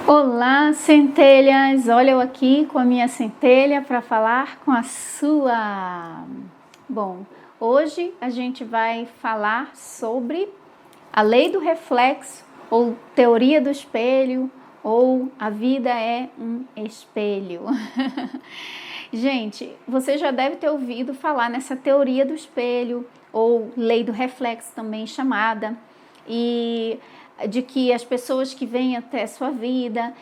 Olá, centelhas! Olha eu aqui com a minha centelha para falar com a sua. Bom, hoje a gente vai falar sobre a lei do reflexo, ou teoria do espelho, ou a vida é um espelho. Gente, você já deve ter ouvido falar nessa teoria do espelho, ou lei do reflexo também chamada, e de que as pessoas que vêm até a sua vida,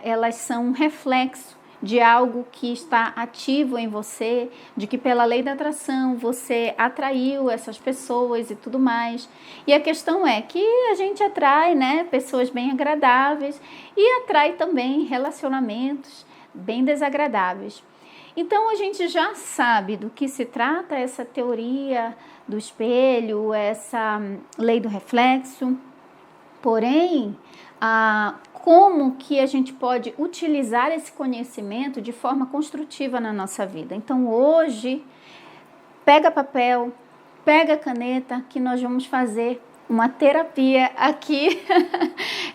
elas são um reflexo de algo que está ativo em você, de que pela lei da atração você atraiu essas pessoas e tudo mais. E a questão é que a gente atrai, né, pessoas bem agradáveis e atrai também relacionamentos bem desagradáveis. Então a gente já sabe do que se trata essa teoria do espelho, essa lei do reflexo. Porém, como que a gente pode utilizar esse conhecimento de forma construtiva na nossa vida? Então, hoje, pega papel, pega caneta, que nós vamos fazer uma terapia aqui.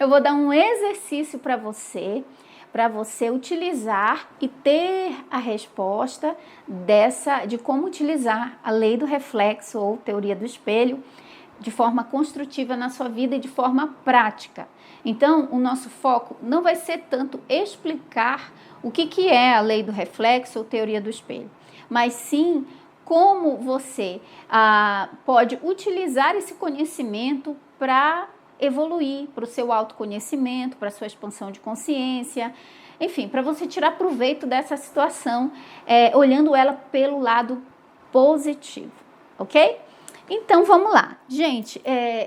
Eu vou dar um exercício para você utilizar e ter a resposta de como utilizar a lei do reflexo ou teoria do espelho de forma construtiva na sua vida e de forma prática. Então, o nosso foco não vai ser tanto explicar o que é a lei do reflexo ou teoria do espelho, mas sim como você pode utilizar esse conhecimento para evoluir, para o seu autoconhecimento, para a sua expansão de consciência, enfim, para você tirar proveito dessa situação, olhando ela pelo lado positivo, ok? Então vamos lá, gente,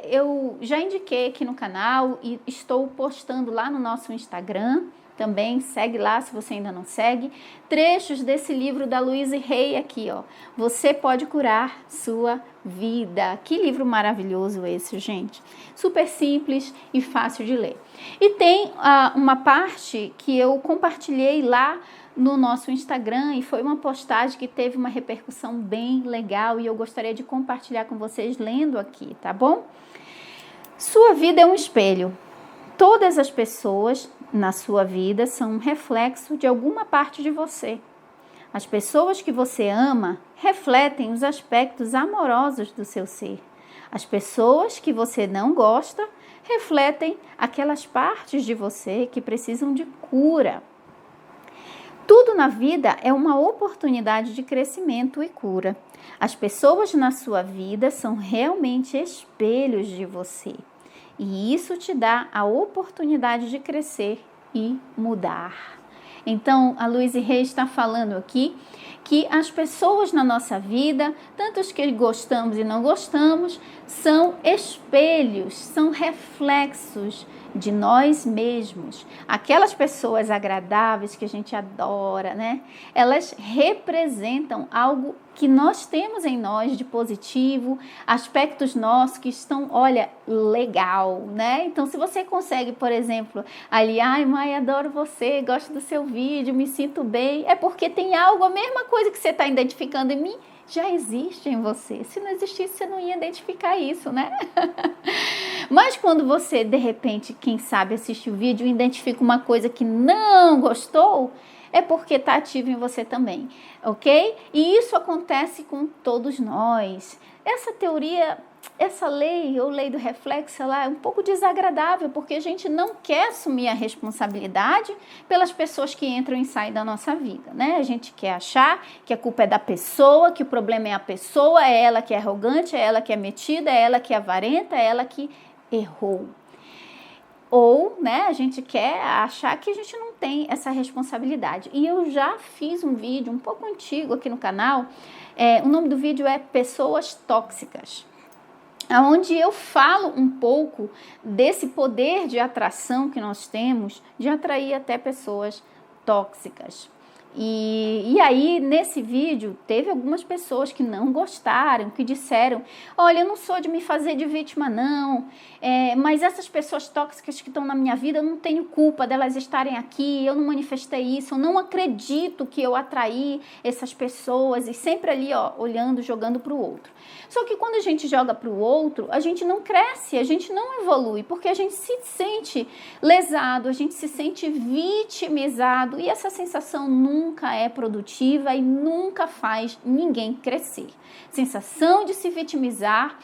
eu já indiquei aqui no canal e estou postando lá no nosso Instagram, também segue lá se você ainda não segue, trechos desse livro da Louise Hay aqui, ó, Você Pode Curar Sua Vida. Que livro maravilhoso esse, gente, super simples e fácil de ler. E tem uma parte que eu compartilhei lá no nosso Instagram e foi uma postagem que teve uma repercussão bem legal e eu gostaria de compartilhar com vocês lendo aqui, tá bom? Sua vida é um espelho. Todas as pessoas na sua vida são um reflexo de alguma parte de você. As pessoas que você ama refletem os aspectos amorosos do seu ser. As pessoas que você não gosta refletem aquelas partes de você que precisam de cura. Tudo na vida é uma oportunidade de crescimento e cura. As pessoas na sua vida são realmente espelhos de você. E isso te dá a oportunidade de crescer e mudar. Então, a Louise Hay está falando aqui que as pessoas na nossa vida, tanto os que gostamos e não gostamos, são espelhos, são reflexos de nós mesmos. Aquelas pessoas agradáveis que a gente adora, né? Elas representam algo que nós temos em nós de positivo, aspectos nossos que estão, olha, legal, né? Então, se você consegue, por exemplo, ali, ai, mãe, adoro você, gosto do seu vídeo, me sinto bem, é porque tem algo, a mesma coisa que você está identificando em mim, já existe em você. Se não existisse, você não ia identificar isso, né? Mas quando você, de repente, quem sabe, assiste o vídeo e identifica uma coisa que não gostou, é porque está ativo em você também, ok? E isso acontece com todos nós. Essa teoria, essa lei ou lei do reflexo, ela é um pouco desagradável, porque a gente não quer assumir a responsabilidade pelas pessoas que entram e saem da nossa vida, né? A gente quer achar que a culpa é da pessoa, que o problema é a pessoa, é ela que é arrogante, é ela que é metida, é ela que é avarenta, é ela que errou. Ou, né, a gente quer achar que a gente não tem essa responsabilidade. E eu já fiz um vídeo um pouco antigo aqui no canal, o nome do vídeo é Pessoas Tóxicas, onde eu falo um pouco desse poder de atração que nós temos, de atrair até pessoas tóxicas. E aí, nesse vídeo, teve algumas pessoas que não gostaram, que disseram, olha, eu não sou de me fazer de vítima, não, mas essas pessoas tóxicas que estão na minha vida, eu não tenho culpa delas estarem aqui, eu não manifestei isso, eu não acredito que eu atraí essas pessoas, e sempre ali, ó, olhando, jogando para o outro. Só que quando a gente joga para o outro, a gente não cresce, a gente não evolui, porque a gente se sente lesado, a gente se sente vitimizado, e essa sensação nunca é produtiva e nunca faz ninguém crescer. Sensação de se vitimizar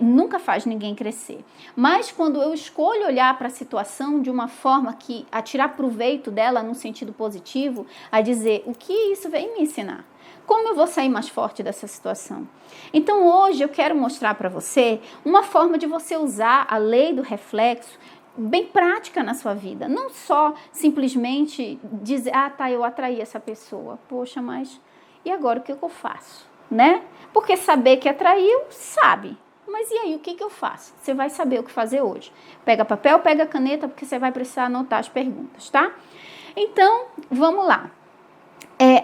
nunca faz ninguém crescer. Mas quando eu escolho olhar para a situação de uma forma que a tirar proveito dela no sentido positivo, a dizer o que isso vem me ensinar. Como eu vou sair mais forte dessa situação? Então hoje eu quero mostrar para você uma forma de você usar a lei do reflexo bem prática na sua vida. Não só simplesmente dizer, tá, eu atraí essa pessoa. Poxa, mas e agora o que eu faço? Né? Porque saber que atraiu, sabe. Mas e aí, o que eu faço? Você vai saber o que fazer hoje. Pega papel, pega caneta, porque você vai precisar anotar as perguntas, tá? Então, vamos lá.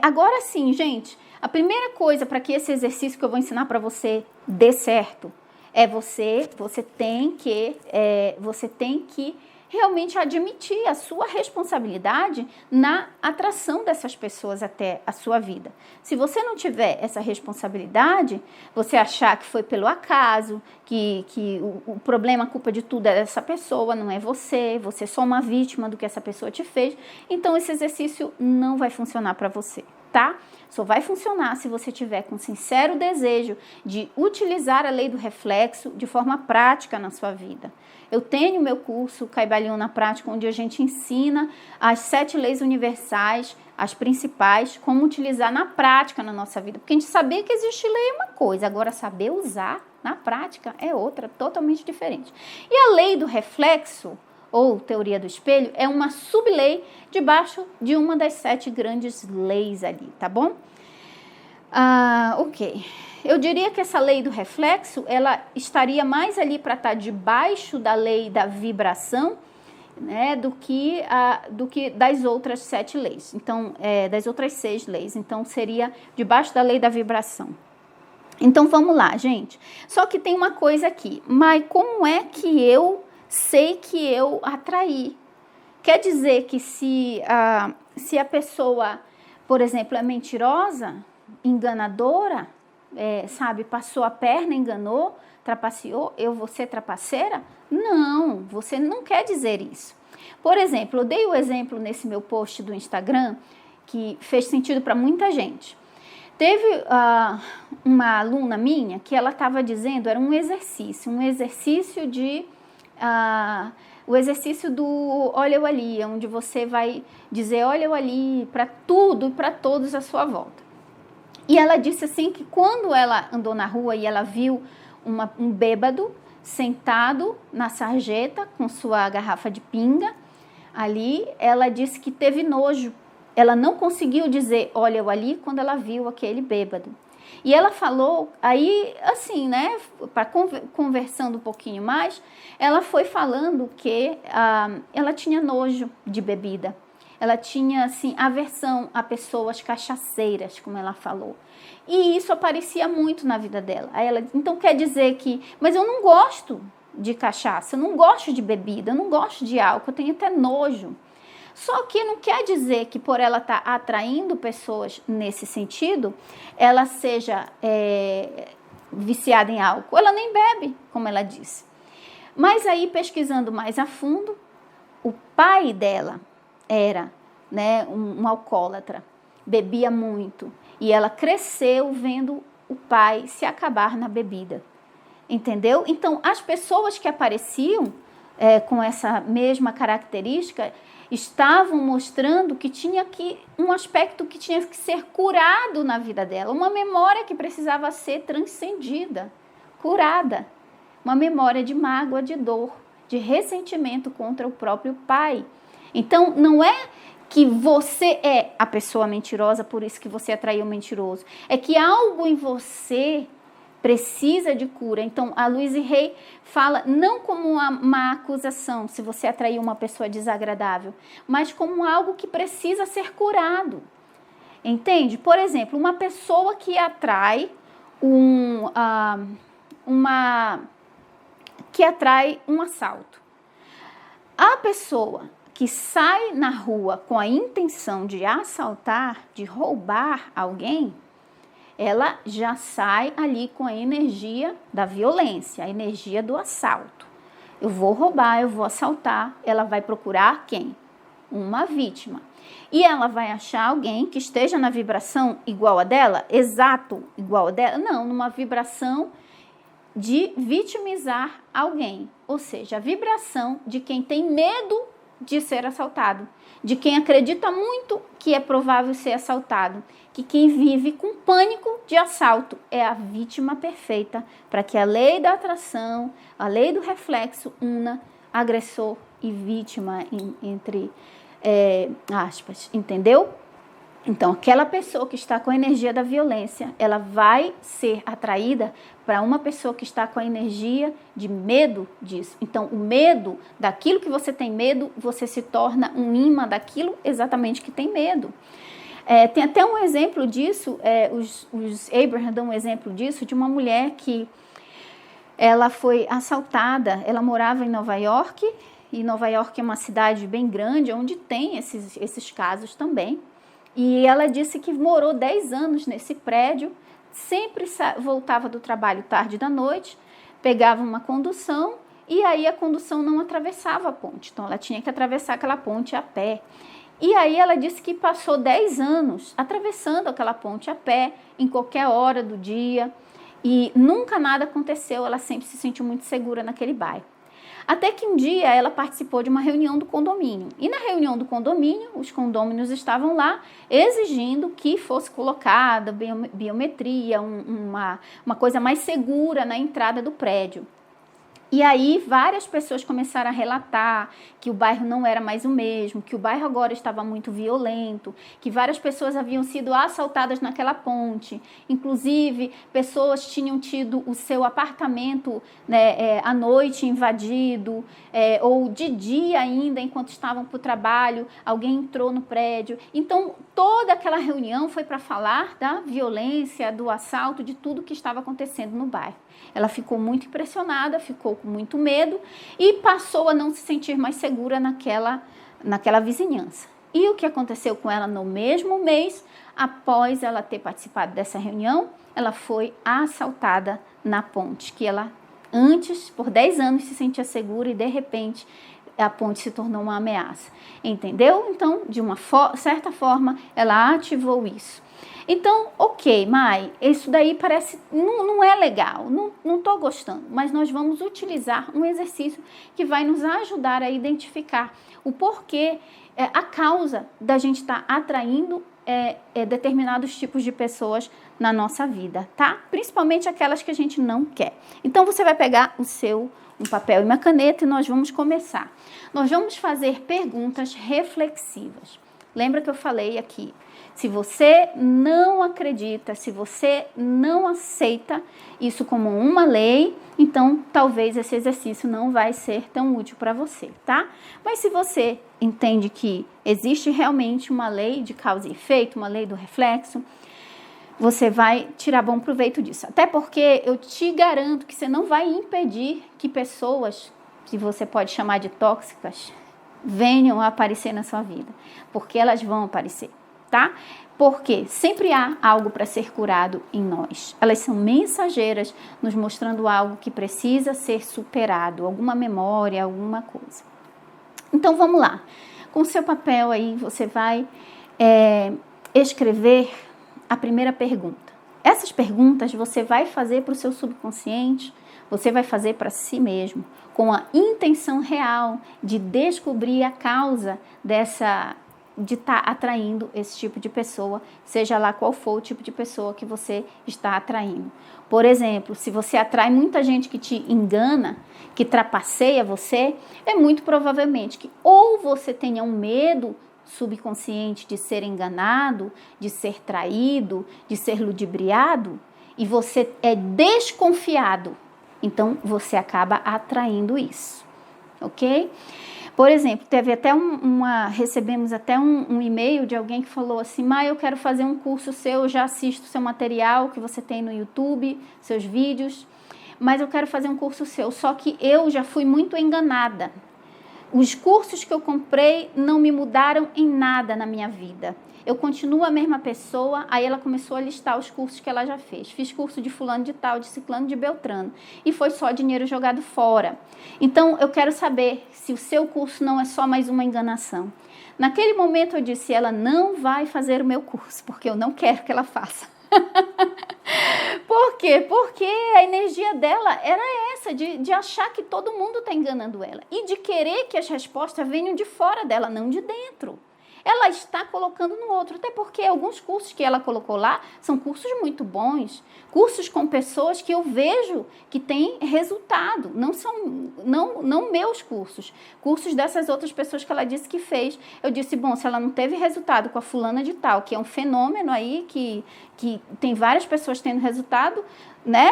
Agora sim, gente, a primeira coisa para que esse exercício que eu vou ensinar para você dê certo é você tem que realmente admitir a sua responsabilidade na atração dessas pessoas até a sua vida. Se você não tiver essa responsabilidade, você achar que foi pelo acaso, que o problema, a culpa de tudo é dessa pessoa, não é você é só uma vítima do que essa pessoa te fez, então esse exercício não vai funcionar para você, tá? Só vai funcionar se você tiver com sincero desejo de utilizar a lei do reflexo de forma prática na sua vida. Eu tenho meu curso Caibalion na Prática, onde a gente ensina as 7 leis universais, as principais, como utilizar na prática na nossa vida. Porque a gente saber que existe lei é uma coisa, agora saber usar na prática é outra, totalmente diferente. E a lei do reflexo, ou teoria do espelho, é uma sublei debaixo de uma das 7 grandes leis ali, tá bom? Ok. Eu diria que essa lei do reflexo, ela estaria mais ali para estar debaixo da lei da vibração, né, do que das outras 7 leis. Então, das outras 6 leis. Então, seria debaixo da lei da vibração. Então, vamos lá, gente. Só que tem uma coisa aqui. Mas como é que eu sei que eu atraí? Quer dizer que se a pessoa, por exemplo, é mentirosa, enganadora, passou a perna, enganou, trapaceou, eu vou ser trapaceira? Não, você não quer dizer isso. Por exemplo, eu dei o exemplo nesse meu post do Instagram, que fez sentido para muita gente. Teve uma aluna minha que ela estava dizendo, era um exercício o exercício do olha eu ali, onde você vai dizer olha eu ali para tudo e para todos à sua volta. E ela disse assim que quando ela andou na rua e ela viu um bêbado sentado na sarjeta com sua garrafa de pinga ali, ela disse que teve nojo. Ela não conseguiu dizer olha eu ali quando ela viu aquele bêbado. E ela falou, aí assim, né, conversando um pouquinho mais, ela foi falando que ela tinha nojo de bebida. Ela tinha, assim, aversão a pessoas cachaceiras, como ela falou. E isso aparecia muito na vida dela. Aí ela, então quer dizer que, mas eu não gosto de cachaça, eu não gosto de bebida, eu não gosto de álcool, eu tenho até nojo. Só que não quer dizer que por ela estar atraindo pessoas nesse sentido, ela seja viciada em álcool. Ela nem bebe, como ela disse. Mas aí, pesquisando mais a fundo, o pai dela era, né, um alcoólatra, bebia muito. E ela cresceu vendo o pai se acabar na bebida. Entendeu? Então, as pessoas que apareciam com essa mesma característica estavam mostrando que tinha um aspecto que tinha que ser curado na vida dela, uma memória que precisava ser transcendida, curada, uma memória de mágoa, de dor, de ressentimento contra o próprio pai. Então, não é que você é a pessoa mentirosa, por isso que você atraiu o mentiroso, é que algo em você precisa de cura. Então, a Louise Hay fala não como uma acusação, se você atraiu uma pessoa desagradável, mas como algo que precisa ser curado. Entende? Por exemplo, uma pessoa que atrai um assalto. A pessoa que sai na rua com a intenção de assaltar, de roubar alguém, ela já sai ali com a energia da violência, a energia do assalto. Eu vou roubar, eu vou assaltar. Ela vai procurar quem? Uma vítima. E ela vai achar alguém que esteja na vibração igual a dela? Exato, igual a dela? Não, numa vibração de vitimizar alguém. Ou seja, a vibração de quem tem medo de ser assaltado, de quem acredita muito que é provável ser assaltado, que quem vive com pânico de assalto é a vítima perfeita para que a lei da atração, a lei do reflexo una agressor e vítima entre aspas, entendeu? Então, aquela pessoa que está com a energia da violência, ela vai ser atraída para uma pessoa que está com a energia de medo disso. Então, o medo daquilo que você tem medo, você se torna um imã daquilo exatamente que tem medo. Tem até um exemplo disso, os Abraham dão um exemplo disso, de uma mulher que ela foi assaltada, ela morava em Nova York, e Nova York é uma cidade bem grande, onde tem esses casos também. E ela disse que morou 10 anos nesse prédio, sempre voltava do trabalho tarde da noite, pegava uma condução e aí a condução não atravessava a ponte. Então, ela tinha que atravessar aquela ponte a pé. E aí ela disse que passou 10 anos atravessando aquela ponte a pé, em qualquer hora do dia, e nunca nada aconteceu, ela sempre se sentiu muito segura naquele bairro. Até que um dia ela participou de uma reunião do condomínio. E na reunião do condomínio, os condôminos estavam lá exigindo que fosse colocada biometria, uma coisa mais segura na entrada do prédio. E aí várias pessoas começaram a relatar que o bairro não era mais o mesmo, que o bairro agora estava muito violento, que várias pessoas haviam sido assaltadas naquela ponte. Inclusive, pessoas tinham tido o seu apartamento, né, à noite invadido, ou de dia ainda, enquanto estavam para o trabalho, alguém entrou no prédio. Então, toda aquela reunião foi para falar da violência, do assalto, de tudo que estava acontecendo no bairro. Ela ficou muito impressionada, ficou com muito medo e passou a não se sentir mais segura naquela vizinhança. E o que aconteceu com ela no mesmo mês, após ela ter participado dessa reunião, ela foi assaltada na ponte, que ela antes, por 10 anos, se sentia segura e de repente a ponte se tornou uma ameaça. Entendeu? Então, de uma certa forma, ela ativou isso. Então, ok, Mai, isso daí parece, não é legal, não estou gostando, mas nós vamos utilizar um exercício que vai nos ajudar a identificar o porquê, a causa da gente estar atraindo determinados tipos de pessoas na nossa vida, tá? Principalmente aquelas que a gente não quer. Então, você vai pegar um papel e uma caneta e nós vamos começar. Nós vamos fazer perguntas reflexivas. Lembra que eu falei aqui? Se você não acredita, se você não aceita isso como uma lei, então talvez esse exercício não vai ser tão útil para você, tá? Mas se você entende que existe realmente uma lei de causa e efeito, uma lei do reflexo, você vai tirar bom proveito disso. Até porque eu te garanto que você não vai impedir que pessoas, que você pode chamar de tóxicas, venham a aparecer na sua vida, porque elas vão aparecer, tá? Porque sempre há algo para ser curado em nós. Elas são mensageiras nos mostrando algo que precisa ser superado, alguma memória, alguma coisa. Então vamos lá. Com o seu papel aí, você vai escrever a primeira pergunta. Essas perguntas você vai fazer para o seu subconsciente, você vai fazer para si mesmo, com a intenção real de descobrir a causa de estar atraindo esse tipo de pessoa, seja lá qual for o tipo de pessoa que você está atraindo. Por exemplo, se você atrai muita gente que te engana, que trapaceia você, é muito provavelmente que ou você tenha um medo subconsciente de ser enganado, de ser traído, de ser ludibriado, e você é desconfiado. Então, você acaba atraindo isso, ok? Por exemplo, teve até recebemos até um e-mail de alguém que falou assim: eu quero fazer um curso seu, eu já assisto seu material que você tem no YouTube, seus vídeos, mas eu quero fazer um curso seu, só que eu já fui muito enganada. Os cursos que eu comprei não me mudaram em nada na minha vida. Eu continuo a mesma pessoa. Aí ela começou a listar os cursos que ela já fez. Fiz curso de fulano de tal, de ciclano, de beltrano. E foi só dinheiro jogado fora. Então, eu quero saber se o seu curso não é só mais uma enganação. Naquele momento eu disse: ela não vai fazer o meu curso, porque eu não quero que ela faça. Por quê? Porque a energia dela era essa, de achar que todo mundo está enganando ela. E de querer que as respostas venham de fora dela, não de dentro. Ela está colocando no outro, até porque alguns cursos que ela colocou lá são cursos muito bons, cursos com pessoas que eu vejo que têm resultado, não meus cursos dessas outras pessoas que ela disse que fez. Eu disse: bom, se ela não teve resultado com a fulana de tal, que é um fenômeno aí, que tem várias pessoas tendo resultado, né?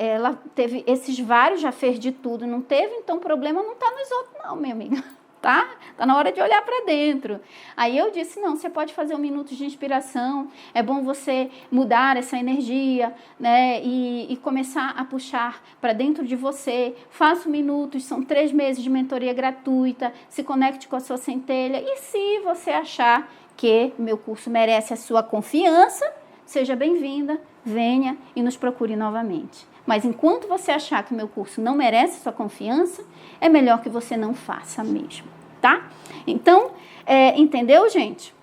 Ela teve esses vários, já fez de tudo, não teve, então o problema não está nos outros não, minha amiga. Tá na hora de olhar para dentro. Aí eu disse: não, você pode fazer um minuto de inspiração, é bom você mudar essa energia, né, e começar a puxar para dentro de você. Faça minutos, são 3 meses de mentoria gratuita, se conecte com a sua centelha, e se você achar que meu curso merece a sua confiança, seja bem-vinda, venha e nos procure novamente. Mas enquanto você achar que o meu curso não merece sua confiança, é melhor que você não faça mesmo, tá? Então, entendeu, gente?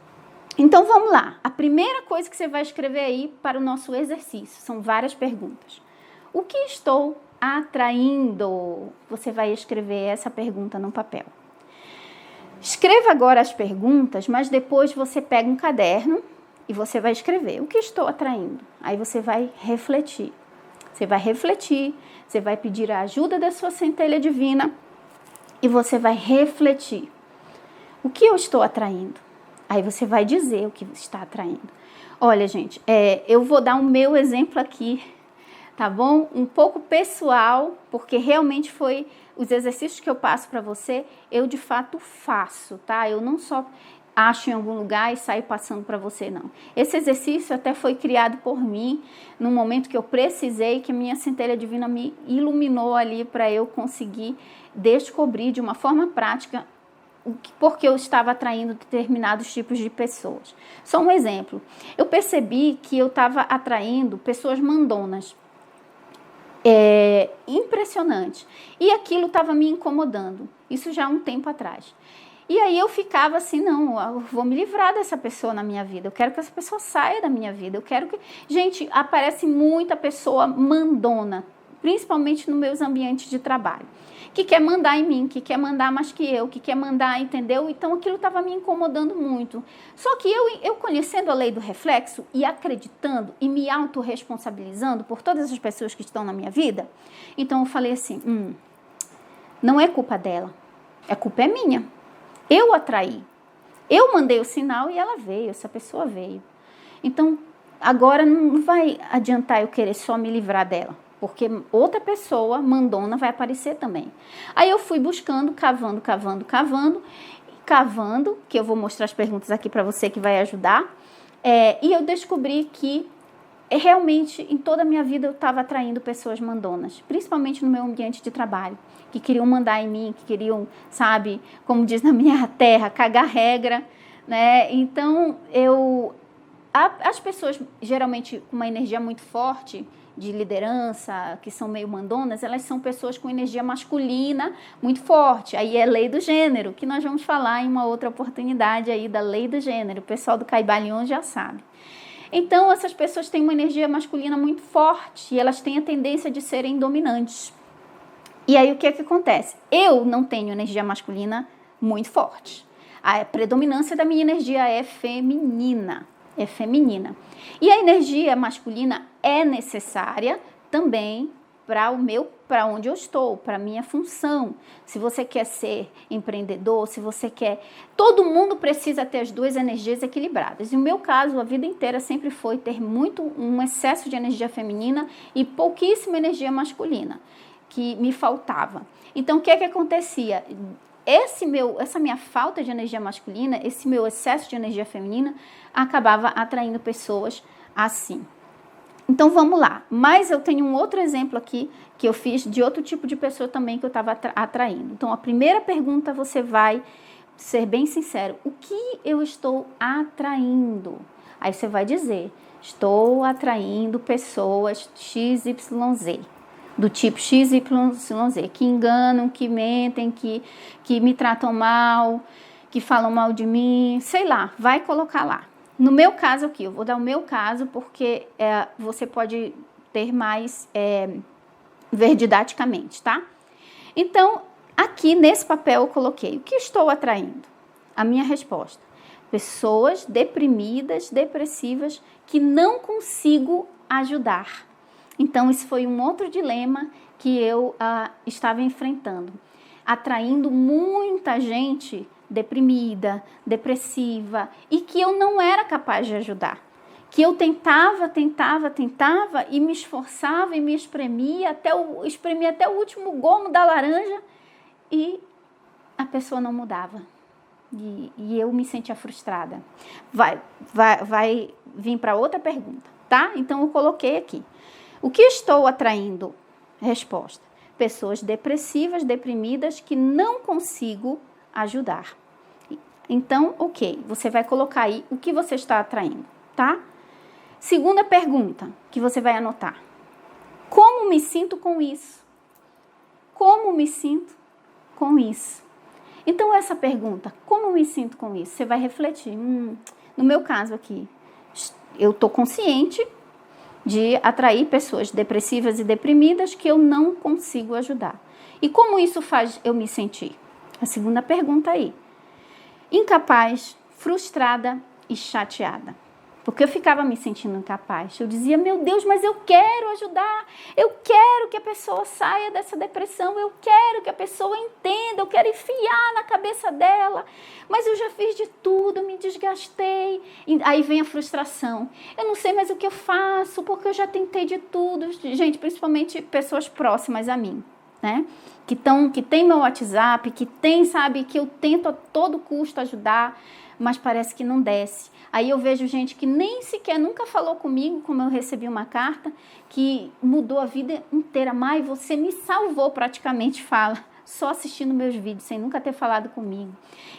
Então, vamos lá. A primeira coisa que você vai escrever aí para o nosso exercício, são várias perguntas. O que estou atraindo? Você vai escrever essa pergunta no papel. Escreva agora as perguntas, mas depois você pega um caderno e você vai escrever. O que estou atraindo? Aí você vai refletir. Você vai refletir, você vai pedir a ajuda da sua centelha divina e você vai refletir. O que eu estou atraindo? Aí você vai dizer o que está atraindo. Olha, gente, eu vou dar o meu exemplo aqui, tá bom? Um pouco pessoal, porque realmente foi os exercícios que eu passo para você, eu de fato faço, tá? Eu não só acho em algum lugar e saio passando para você, não. Esse exercício até foi criado por mim no momento que eu precisei, que minha centelha divina me iluminou ali para eu conseguir descobrir de uma forma prática porque eu estava atraindo determinados tipos de pessoas. Só um exemplo. Eu percebi que eu estava atraindo pessoas mandonas. Impressionante. E aquilo estava me incomodando. Isso já há um tempo atrás. E aí eu ficava assim: não, eu vou me livrar dessa pessoa na minha vida, eu quero que essa pessoa saia da minha vida, eu quero que... Gente, aparece muita pessoa mandona, principalmente nos meus ambientes de trabalho, que quer mandar em mim, que quer mandar mais que eu, que quer mandar, entendeu? Então aquilo estava me incomodando muito. Só que eu conhecendo a lei do reflexo e acreditando e me autorresponsabilizando por todas as pessoas que estão na minha vida, então eu falei assim: não é culpa dela, a culpa é minha. Eu atraí, eu mandei o sinal e ela veio, essa pessoa veio. Então, agora não vai adiantar eu querer só me livrar dela, porque outra pessoa mandona vai aparecer também. Aí eu fui buscando, cavando, que eu vou mostrar as perguntas aqui para você que vai ajudar. E eu descobri que realmente em toda a minha vida eu estava atraindo pessoas mandonas, principalmente no meu ambiente de trabalho, que queriam mandar em mim, que queriam, sabe, como diz na minha terra, cagar regra, né? Então, as pessoas geralmente com uma energia muito forte de liderança, que são meio mandonas, elas são pessoas com energia masculina muito forte. Aí é lei do gênero, que nós vamos falar em uma outra oportunidade aí da lei do gênero. O pessoal do Caibalion já sabe. Então, essas pessoas têm uma energia masculina muito forte e elas têm a tendência de serem dominantes. E aí, o que acontece? Eu não tenho energia masculina muito forte. A predominância da minha energia é feminina. E a energia masculina é necessária também para onde eu estou, para a minha função. Se você quer ser empreendedor, se você quer... Todo mundo precisa ter as duas energias equilibradas. E o meu caso, a vida inteira sempre foi ter um excesso de energia feminina e pouquíssima energia masculina, que me faltava. Então, o que acontecia? essa minha falta de energia masculina, esse meu excesso de energia feminina, acabava atraindo pessoas assim. Então vamos lá, mas eu tenho um outro exemplo aqui que eu fiz de outro tipo de pessoa também que eu estava atraindo. Então a primeira pergunta você vai ser bem sincero, o que eu estou atraindo? Aí você vai dizer, estou atraindo pessoas XYZ, do tipo XYZ, que enganam, que mentem, que me tratam mal, que falam mal de mim, sei lá, vai colocar lá. No meu caso aqui, eu vou dar o meu caso porque você pode ter mais ver didaticamente, tá? Então, aqui nesse papel eu coloquei, o que estou atraindo? A minha resposta, pessoas deprimidas, depressivas, que não consigo ajudar. Então, esse foi um outro dilema que eu estava enfrentando. Atraindo muita gente deprimida, depressiva, e que eu não era capaz de ajudar. Que eu tentava e me esforçava e me espremia até o último gomo da laranja e a pessoa não mudava. E eu me sentia frustrada. Vai vir para outra pergunta, tá? Então eu coloquei aqui. O que estou atraindo? Resposta. Pessoas depressivas, deprimidas que não consigo ajudar. Então, ok, você vai colocar aí o que você está atraindo, tá? Segunda pergunta que você vai anotar. Como me sinto com isso? Como me sinto com isso? Então, essa pergunta, como me sinto com isso? Você vai refletir. No meu caso aqui, eu estou consciente de atrair pessoas depressivas e deprimidas que eu não consigo ajudar. E como isso faz eu me sentir? A segunda pergunta aí. Incapaz, frustrada e chateada. Porque eu ficava me sentindo incapaz. Eu dizia, meu Deus, mas eu quero ajudar. Eu quero que a pessoa saia dessa depressão. Eu quero que a pessoa entenda. Eu quero enfiar na cabeça dela. Mas eu já fiz de tudo, me desgastei. E aí vem a frustração. Eu não sei mais o que eu faço, porque eu já tentei de tudo. Gente, principalmente pessoas próximas a mim, né? Que tem meu WhatsApp, que tem, sabe, que eu tento a todo custo ajudar, mas parece que não desce. Aí eu vejo gente que nem sequer nunca falou comigo, como eu recebi uma carta, que mudou a vida inteira. Mai, você me salvou praticamente, fala, só assistindo meus vídeos, sem nunca ter falado comigo.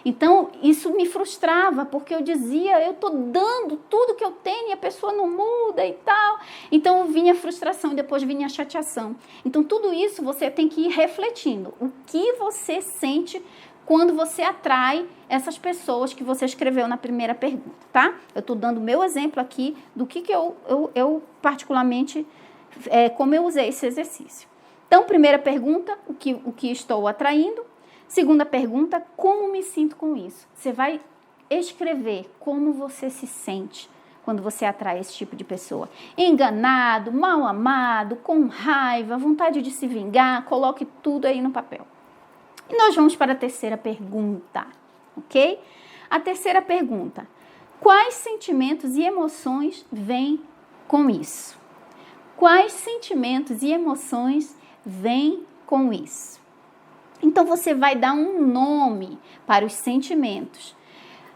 Então, isso me frustrava, porque eu dizia, eu tô dando tudo que eu tenho e a pessoa não muda e tal. Então, vinha a frustração e depois vinha a chateação. Então, tudo isso você tem que ir refletindo. O que você sente quando você atrai essas pessoas que você escreveu na primeira pergunta, tá? Eu tô dando o meu exemplo aqui do que eu particularmente, como eu usei esse exercício. Então, primeira pergunta, o que estou atraindo. Segunda pergunta, como me sinto com isso? Você vai escrever como você se sente quando você atrai esse tipo de pessoa. Enganado, mal amado, com raiva, vontade de se vingar, coloque tudo aí no papel. E nós vamos para a terceira pergunta, ok? A terceira pergunta, quais sentimentos e emoções vêm com isso? Quais sentimentos e emoções vêm com isso? Então, você vai dar um nome para os sentimentos.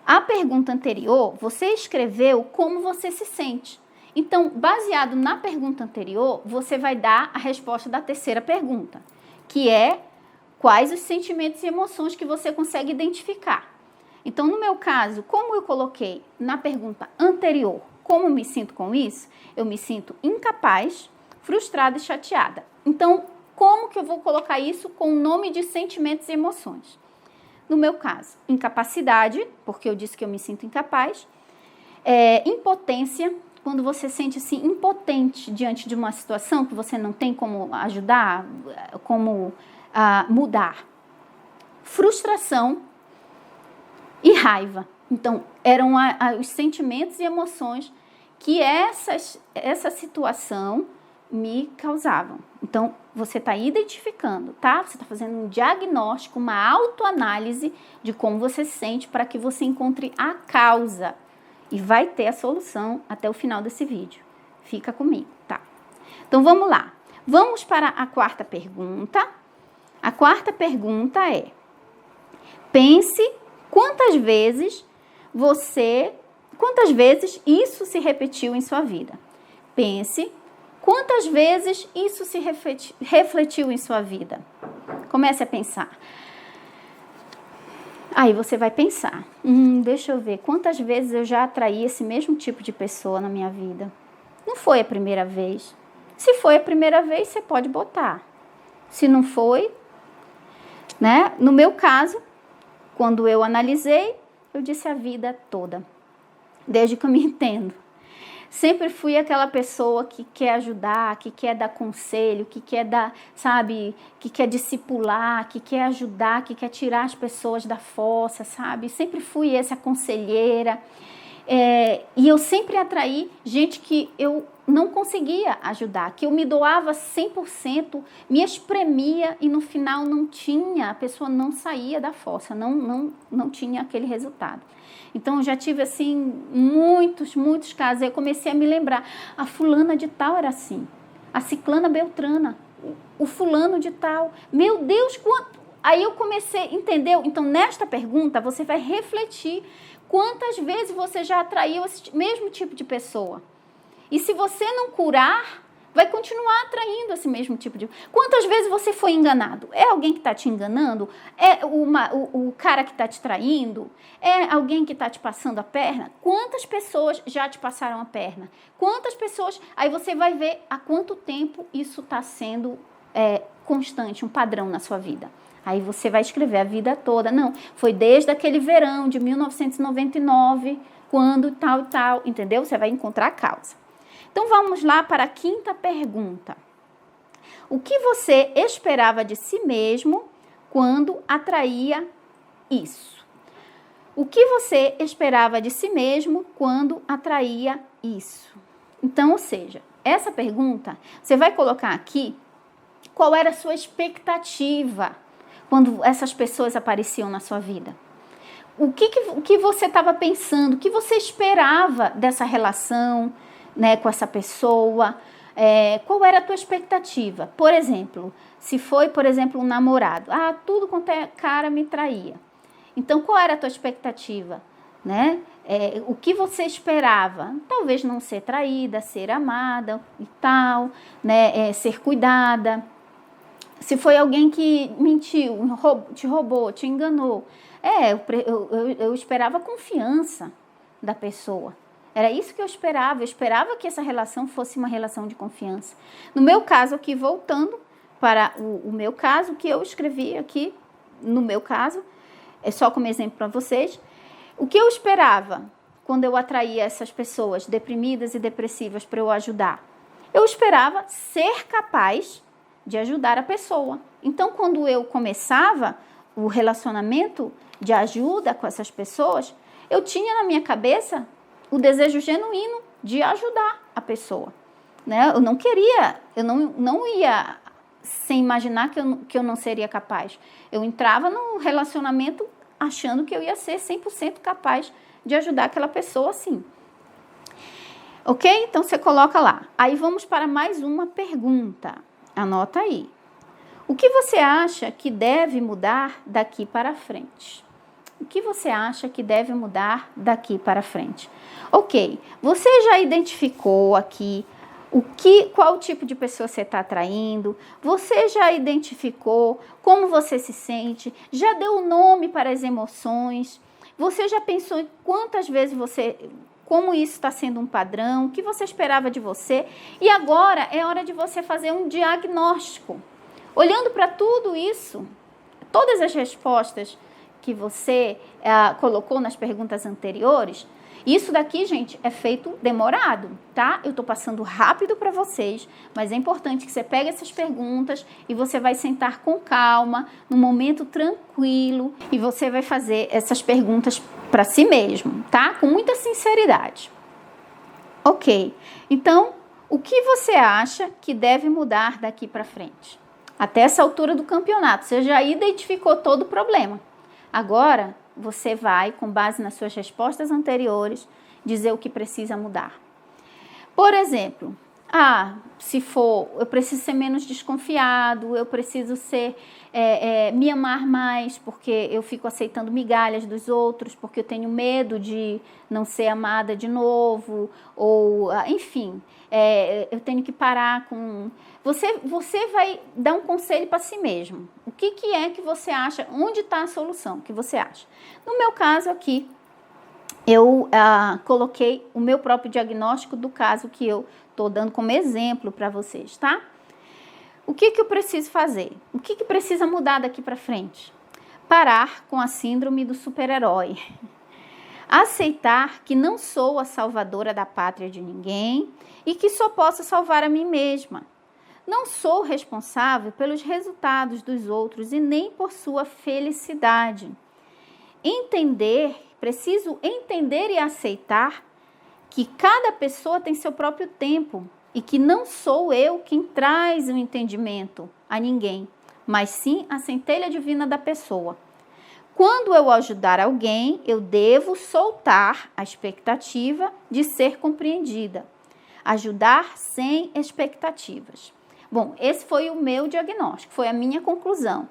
A pergunta anterior, você escreveu como você se sente. Então, baseado na pergunta anterior, você vai dar a resposta da terceira pergunta, que é quais os sentimentos e emoções que você consegue identificar. Então, no meu caso, como eu coloquei na pergunta anterior, como me sinto com isso? Eu me sinto incapaz, frustrada e chateada. Então, como que eu vou colocar isso com o nome de sentimentos e emoções? No meu caso, incapacidade, porque eu disse que eu me sinto incapaz. Impotência, quando você sente assim impotente diante de uma situação que você não tem como ajudar, como mudar. Frustração e raiva. Então, eram os sentimentos e emoções que essa situação me causavam. Então, você está identificando, tá? Você está fazendo um diagnóstico, uma autoanálise de como você se sente para que você encontre a causa. E vai ter a solução até o final desse vídeo. Fica comigo, tá? Então, vamos lá. Vamos para a quarta pergunta. A quarta pergunta é: Pense quantas vezes isso se repetiu em sua vida. Pense quantas vezes isso se refletiu em sua vida. Comece a pensar. Aí você vai pensar, deixa eu ver, quantas vezes eu já atraí esse mesmo tipo de pessoa na minha vida? Não foi a primeira vez. Se foi a primeira vez, você pode botar. Se não foi, né? No meu caso, quando eu analisei, eu disse a vida toda, desde que eu me entendo. Sempre fui aquela pessoa que quer ajudar, que quer dar conselho, que quer dar, sabe, que quer discipular, que quer ajudar, que quer tirar as pessoas da fossa, sabe? Sempre fui essa conselheira. E eu sempre atraí gente que eu não conseguia ajudar, que eu me doava 100%, me espremia e no final não tinha, a pessoa não saía da fossa, não tinha aquele resultado. Então, eu já tive, assim, muitos casos. Eu comecei a me lembrar, a fulana de tal era assim, a ciclana beltrana, o fulano de tal. Meu Deus, quanto... Aí eu comecei, entendeu? Então, nesta pergunta, você vai refletir quantas vezes você já atraiu esse mesmo tipo de pessoa. E se você não curar, vai continuar atraindo esse mesmo tipo de... Quantas vezes você foi enganado? É alguém que está te enganando? É o cara que está te traindo? É alguém que está te passando a perna? Quantas pessoas já te passaram a perna? Quantas pessoas... Aí você vai ver há quanto tempo isso está sendo constante, um padrão na sua vida. Aí você vai escrever a vida toda. Não, foi desde aquele verão de 1999, quando tal e tal, entendeu? Você vai encontrar a causa. Então, vamos lá para a quinta pergunta. O que você esperava de si mesmo quando atraía isso? O que você esperava de si mesmo quando atraía isso? Então, ou seja, essa pergunta, você vai colocar aqui qual era a sua expectativa quando essas pessoas apareciam na sua vida. O que você estava pensando, o que você esperava dessa relação, né, com essa pessoa, qual era a tua expectativa? Por exemplo, se foi, por exemplo, um namorado, tudo quanto é cara me traía. Então, qual era a tua expectativa? Né? O que você esperava? Talvez não ser traída, ser amada e tal, né? Ser cuidada. Se foi alguém que mentiu, te roubou, te enganou, eu esperava a confiança da pessoa. Era isso que eu esperava que essa relação fosse uma relação de confiança. No meu caso aqui, voltando para o meu caso, que eu escrevi aqui, no meu caso, é só como exemplo para vocês, o que eu esperava quando eu atraía essas pessoas deprimidas e depressivas para eu ajudar? Eu esperava ser capaz de ajudar a pessoa. Então, quando eu começava o relacionamento de ajuda com essas pessoas, eu tinha na minha cabeça o desejo genuíno de ajudar a pessoa, né? Eu não queria, eu não ia sem imaginar que eu não seria capaz. Eu entrava no relacionamento achando que eu ia ser 100% capaz de ajudar aquela pessoa, sim. Ok? Então, você coloca lá. Aí, vamos para mais uma pergunta. Anota aí. O que você acha que deve mudar daqui para frente? O que você acha que deve mudar daqui para frente? Ok, você já identificou aqui qual tipo de pessoa você está atraindo? Você já identificou como você se sente? Já deu nome para as emoções? Você já pensou em quantas vezes como isso está sendo um padrão? O que você esperava de você? E agora é hora de você fazer um diagnóstico. Olhando para tudo isso, todas as respostas que você colocou nas perguntas anteriores, isso daqui, gente, é feito demorado, tá? Eu tô passando rápido para vocês, mas é importante que você pegue essas perguntas e você vai sentar com calma, num momento tranquilo, e você vai fazer essas perguntas para si mesmo, tá? Com muita sinceridade. Ok, então, o que você acha que deve mudar daqui para frente? Até essa altura do campeonato, você já identificou todo o problema. Agora, você vai, com base nas suas respostas anteriores, dizer o que precisa mudar. Por exemplo, Se for, eu preciso ser menos desconfiado, eu preciso me amar mais, porque eu fico aceitando migalhas dos outros, porque eu tenho medo de não ser amada de novo, ou, enfim, eu tenho que parar com... Você vai dar um conselho para si mesmo. O que é que você acha? Onde está a solução que você acha? No meu caso aqui, eu coloquei o meu próprio diagnóstico do caso que eu estou dando como exemplo para vocês, tá? O que eu preciso fazer? O que precisa mudar daqui para frente? Parar com a síndrome do super-herói. Aceitar que não sou a salvadora da pátria de ninguém e que só posso salvar a mim mesma. Não sou responsável pelos resultados dos outros e nem por sua felicidade. Preciso entender e aceitar que cada pessoa tem seu próprio tempo e que não sou eu quem traz o entendimento a ninguém, mas sim a centelha divina da pessoa. Quando eu ajudar alguém, eu devo soltar a expectativa de ser compreendida. Ajudar sem expectativas. Bom, esse foi o meu diagnóstico, foi a minha conclusão.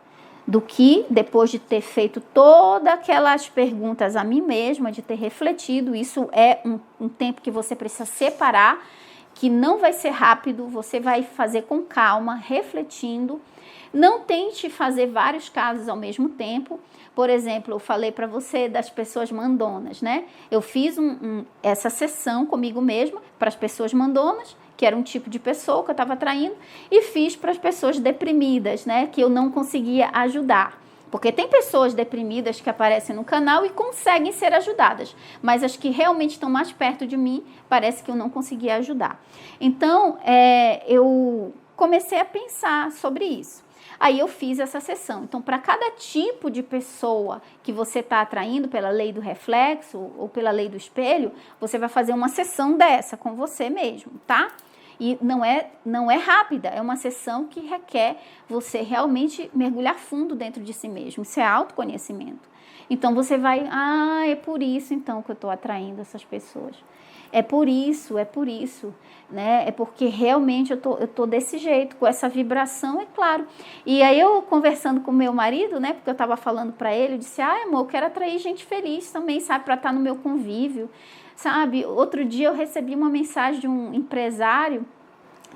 Do que, depois de ter feito todas aquelas perguntas a mim mesma, de ter refletido, isso é um tempo que você precisa separar, que não vai ser rápido, você vai fazer com calma, refletindo. Não tente fazer vários casos ao mesmo tempo. Por exemplo, eu falei para você das pessoas mandonas, né? Eu fiz essa sessão comigo mesma para as pessoas mandonas, que era um tipo de pessoa que eu estava atraindo, e fiz para as pessoas deprimidas, né? Que eu não conseguia ajudar. Porque tem pessoas deprimidas que aparecem no canal e conseguem ser ajudadas, mas as que realmente estão mais perto de mim, parece que eu não conseguia ajudar. Então, eu comecei a pensar sobre isso. Aí eu fiz essa sessão. Então, para cada tipo de pessoa que você está atraindo pela lei do reflexo ou pela lei do espelho, você vai fazer uma sessão dessa com você mesmo, tá? E não é rápida, é uma sessão que requer você realmente mergulhar fundo dentro de si mesmo. Isso é autoconhecimento. Então, você vai, é por isso então que eu estou atraindo essas pessoas. É por isso, né? É porque realmente eu tô desse jeito, com essa vibração, é claro. E aí eu conversando com meu marido, né? Porque eu estava falando para ele, eu disse, amor, eu quero atrair gente feliz também, sabe? Para estar no meu convívio, sabe? Outro dia eu recebi uma mensagem de um empresário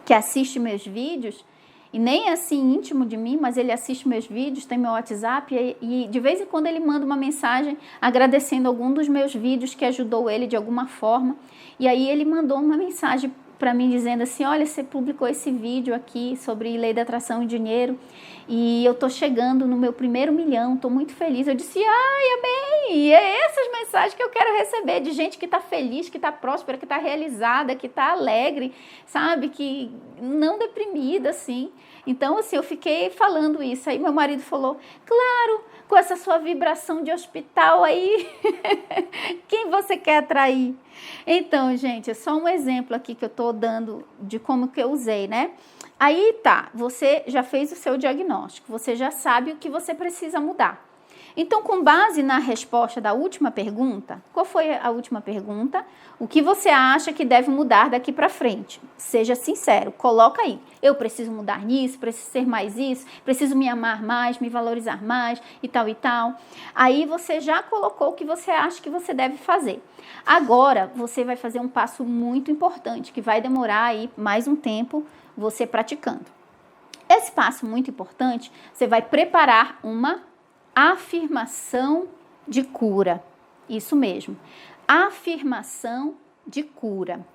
que assiste meus vídeos, e nem assim íntimo de mim, mas ele assiste meus vídeos, tem meu WhatsApp, e de vez em quando ele manda uma mensagem agradecendo algum dos meus vídeos que ajudou ele de alguma forma. E aí ele mandou uma mensagem para mim dizendo assim, olha, você publicou esse vídeo aqui sobre lei da atração e dinheiro, e eu tô chegando no meu primeiro 1 milhão, tô muito feliz. Eu disse, amém, e é essas mensagens que eu quero receber, de gente que tá feliz, que tá próspera, que tá realizada, que tá alegre, sabe, que não deprimida, assim. Então, assim, eu fiquei falando isso, aí meu marido falou, claro, com essa sua vibração de hospital aí, quem você quer atrair? Então, gente, é só um exemplo aqui que eu tô dando de como que eu usei, né? Aí tá, você já fez o seu diagnóstico, você já sabe o que você precisa mudar. Então, com base na resposta da última pergunta, qual foi a última pergunta? O que você acha que deve mudar daqui para frente? Seja sincero, coloca aí. Eu preciso mudar nisso, preciso ser mais isso, preciso me amar mais, me valorizar mais e tal e tal. Aí você já colocou o que você acha que você deve fazer. Agora, você vai fazer um passo muito importante, que vai demorar aí mais um tempo você praticando. Esse passo muito importante, você vai preparar uma afirmação de cura. Isso mesmo. Afirmação de cura.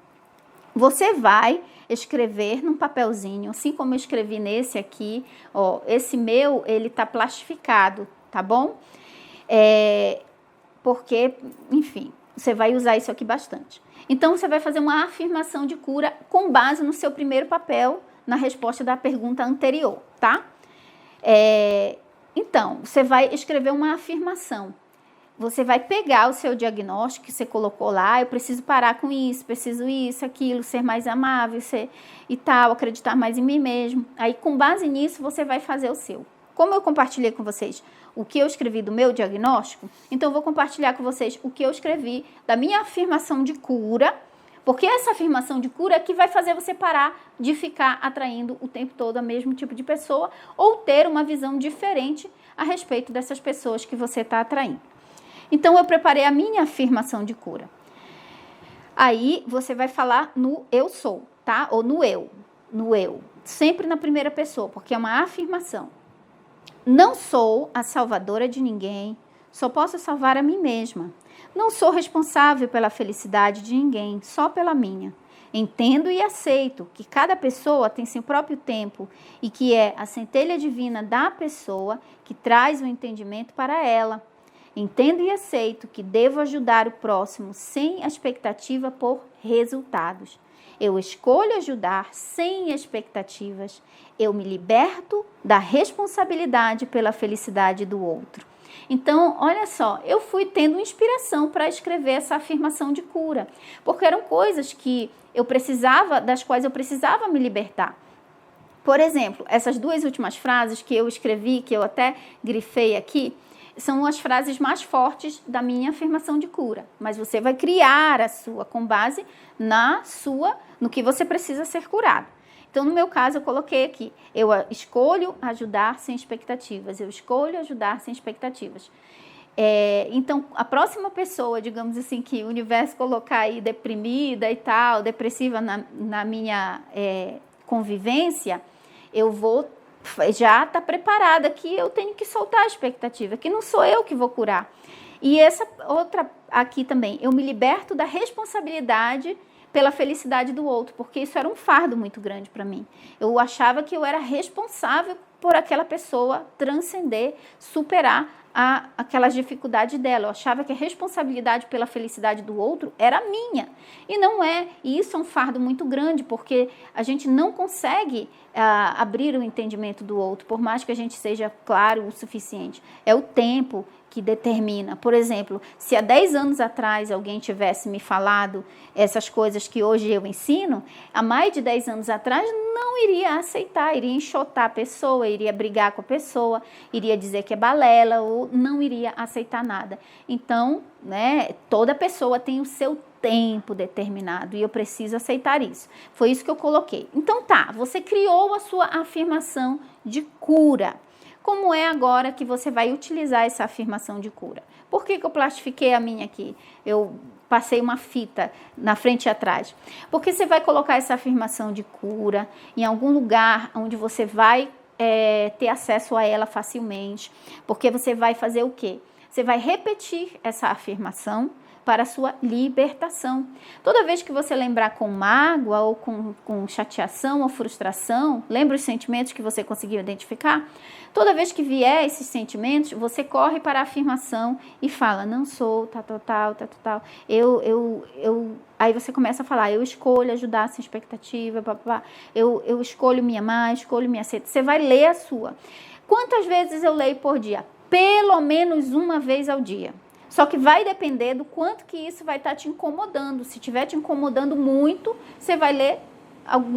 Você vai escrever num papelzinho, assim como eu escrevi nesse aqui, ó, esse meu, ele tá plastificado, tá bom? Porque, enfim, você vai usar isso aqui bastante. Então, você vai fazer uma afirmação de cura com base no seu primeiro papel, na resposta da pergunta anterior, tá? Então, você vai escrever uma afirmação. Você vai pegar o seu diagnóstico que você colocou lá, eu preciso parar com isso, preciso isso, aquilo, ser mais amável, e tal, acreditar mais em mim mesmo. Aí, com base nisso, você vai fazer o seu. Como eu compartilhei com vocês o que eu escrevi do meu diagnóstico, então eu vou compartilhar com vocês o que eu escrevi da minha afirmação de cura Porque essa afirmação de cura é que vai fazer você parar de ficar atraindo o tempo todo o mesmo tipo de pessoa ou ter uma visão diferente a respeito dessas pessoas que você está atraindo. Então, eu preparei a minha afirmação de cura. Aí, você vai falar no eu sou, tá? Ou no eu. No eu. Sempre na primeira pessoa, porque é uma afirmação. Não sou a salvadora de ninguém, só posso salvar a mim mesma. Não sou responsável pela felicidade de ninguém, só pela minha. Entendo e aceito que cada pessoa tem seu próprio tempo e que é a centelha divina da pessoa que traz o entendimento para ela. Entendo e aceito que devo ajudar o próximo sem expectativa por resultados. Eu escolho ajudar sem expectativas. Eu me liberto da responsabilidade pela felicidade do outro. Então, olha só, eu fui tendo inspiração para escrever essa afirmação de cura, porque eram coisas que eu precisava, das quais eu precisava me libertar. Por exemplo, essas duas últimas frases que eu escrevi, que eu até grifei aqui, são as frases mais fortes da minha afirmação de cura. Mas você vai criar a sua com base no que você precisa ser curado. Então, no meu caso, eu coloquei aqui, eu escolho ajudar sem expectativas. Eu escolho ajudar sem expectativas. Então, a próxima pessoa, digamos assim, que o universo colocar aí deprimida e tal, depressiva na minha convivência, eu vou já estar preparada que eu tenho que soltar a expectativa, que não sou eu que vou curar. E essa outra aqui também, eu me liberto da responsabilidade pela felicidade do outro, porque isso era um fardo muito grande para mim. Eu achava que eu era responsável por aquela pessoa transcender, superar aquelas dificuldades dela. Eu achava que a responsabilidade pela felicidade do outro era minha. E não é. E isso é um fardo muito grande, porque a gente não consegue abrir o entendimento do outro, por mais que a gente seja claro o suficiente. É o tempo que determina. Por exemplo, se há 10 anos atrás alguém tivesse me falado essas coisas que hoje eu ensino, há mais de 10 anos atrás não iria aceitar, iria enxotar a pessoa, iria brigar com a pessoa, iria dizer que é balela ou não iria aceitar nada. Então, toda pessoa tem o seu tempo determinado e eu preciso aceitar isso. Foi isso que eu coloquei. Então tá, você criou a sua afirmação de cura. Como é agora que você vai utilizar essa afirmação de cura? Por que eu plastifiquei a minha aqui? Eu passei uma fita na frente e atrás. Porque você vai colocar essa afirmação de cura em algum lugar onde você vai ter acesso a ela facilmente. Porque você vai fazer o quê? Você vai repetir essa afirmação para a sua libertação. Toda vez que você lembrar com mágoa ou com chateação ou frustração, lembra os sentimentos que você conseguiu identificar? Toda vez que vier esses sentimentos, você corre para a afirmação e fala, não sou, tal. Aí você começa a falar, eu escolho ajudar sem expectativa, eu escolho me amar, escolho me aceitar. Você vai ler a sua. Quantas vezes eu leio por dia? Pelo menos uma vez ao dia. Só que vai depender do quanto que isso vai estar te incomodando. Se estiver te incomodando muito, você vai ler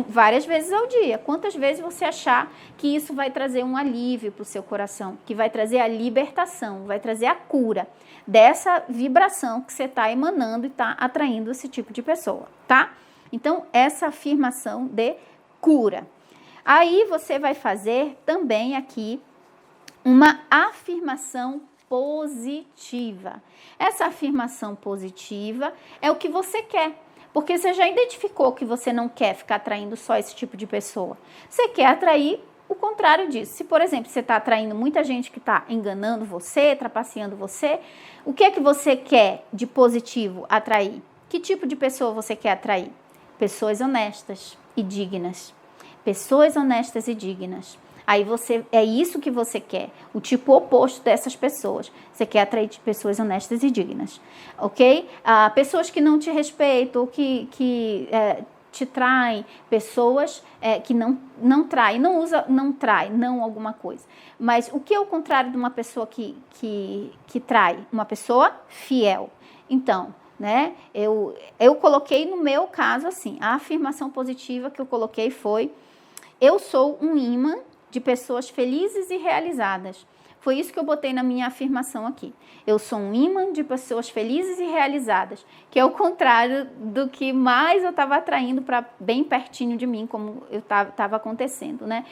várias vezes ao dia. Quantas vezes você achar que isso vai trazer um alívio para o seu coração, que vai trazer a libertação, vai trazer a cura dessa vibração que você está emanando e está atraindo esse tipo de pessoa, tá? Então, essa afirmação de cura. Aí você vai fazer também aqui uma afirmação positiva. Essa afirmação positiva é o que você quer, porque você já identificou que você não quer ficar atraindo só esse tipo de pessoa. Você quer atrair o contrário disso. Se, por exemplo, você está atraindo muita gente que está enganando você, trapaceando você, o que é que você quer de positivo atrair? Que tipo de pessoa você quer atrair? Pessoas honestas e dignas. Pessoas honestas e dignas. Aí é isso que você quer, o tipo oposto dessas pessoas. Você quer atrair pessoas honestas e dignas, ok? Pessoas que não te respeitam, que te traem, pessoas que não traem, não trai, não alguma coisa. Mas o que é o contrário de uma pessoa que trai? Uma pessoa fiel. Então, eu coloquei no meu caso assim, a afirmação positiva que eu coloquei foi, eu sou um imã de pessoas felizes e realizadas. Foi isso que eu botei na minha afirmação aqui. Eu sou um imã de pessoas felizes e realizadas, que é o contrário do que mais eu estava atraindo para bem pertinho de mim, como eu estava acontecendo, né?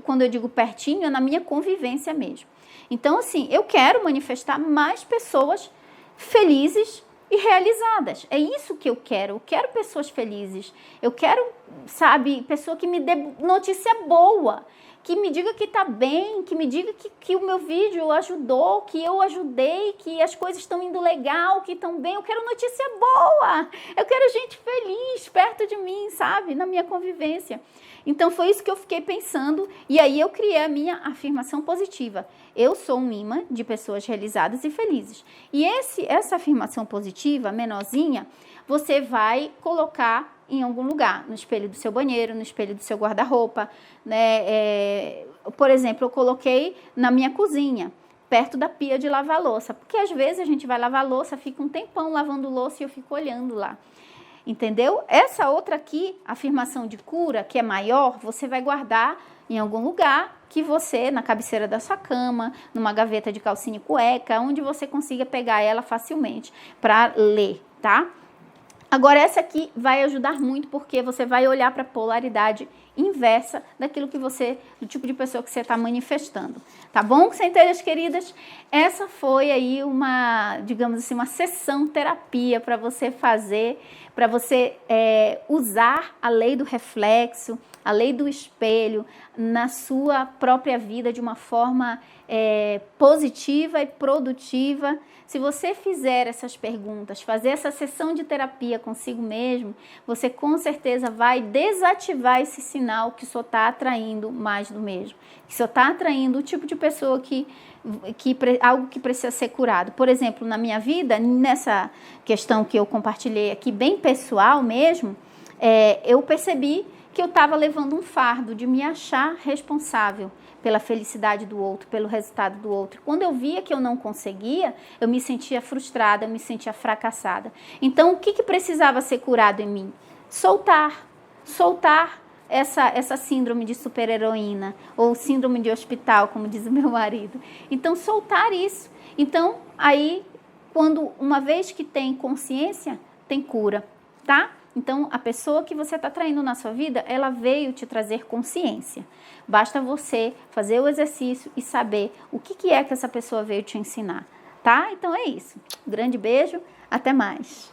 Quando eu digo pertinho, é na minha convivência mesmo. Então, assim, eu quero manifestar mais pessoas felizes e realizadas. É isso que eu quero. Eu quero pessoas felizes. Eu quero, sabe, pessoa que me dê notícia boa, que me diga que tá bem, que me diga que o meu vídeo ajudou, que eu ajudei, que as coisas estão indo legal, que estão bem. Eu quero notícia boa. Eu quero gente feliz perto de mim, sabe, na minha convivência. Então, foi isso que eu fiquei pensando, e aí eu criei a minha afirmação positiva. Eu sou um imã de pessoas realizadas e felizes. E essa afirmação positiva, menorzinha, você vai colocar em algum lugar, no espelho do seu banheiro, no espelho do seu guarda-roupa, né? Por exemplo, eu coloquei na minha cozinha, perto da pia de lavar louça, porque às vezes a gente vai lavar louça, fica um tempão lavando louça e eu fico olhando lá. Entendeu? Essa outra aqui, afirmação de cura, que é maior, você vai guardar em algum lugar que você, na cabeceira da sua cama, numa gaveta de calcinha e cueca, onde você consiga pegar ela facilmente para ler, tá? Agora, essa aqui vai ajudar muito porque você vai olhar para a polaridade inversa daquilo que você, do tipo de pessoa que você está manifestando. Tá bom, centelhas queridas? Essa foi aí uma, digamos assim, uma sessão terapia para você fazer, para você usar a lei do reflexo, a lei do espelho na sua própria vida de uma forma positiva e produtiva. Se você fizer essas perguntas, fazer essa sessão de terapia consigo mesmo, você com certeza vai desativar esse sinal que só está atraindo mais do mesmo. Que só está atraindo o tipo de pessoa algo que precisa ser curado. Por exemplo, na minha vida, nessa questão que eu compartilhei aqui, bem pessoal mesmo, eu percebi que eu estava levando um fardo de me achar responsável pela felicidade do outro, pelo resultado do outro. Quando eu via que eu não conseguia, eu me sentia frustrada, eu me sentia fracassada. Então, o que precisava ser curado em mim? Soltar essa síndrome de super-heroína, ou síndrome de hospital, como diz o meu marido. Então, soltar isso. Então, aí, uma vez que tem consciência, tem cura, tá? Então, a pessoa que você está traindo na sua vida, ela veio te trazer consciência. Basta você fazer o exercício e saber o que é que essa pessoa veio te ensinar, tá? Então é isso. Um grande beijo, até mais.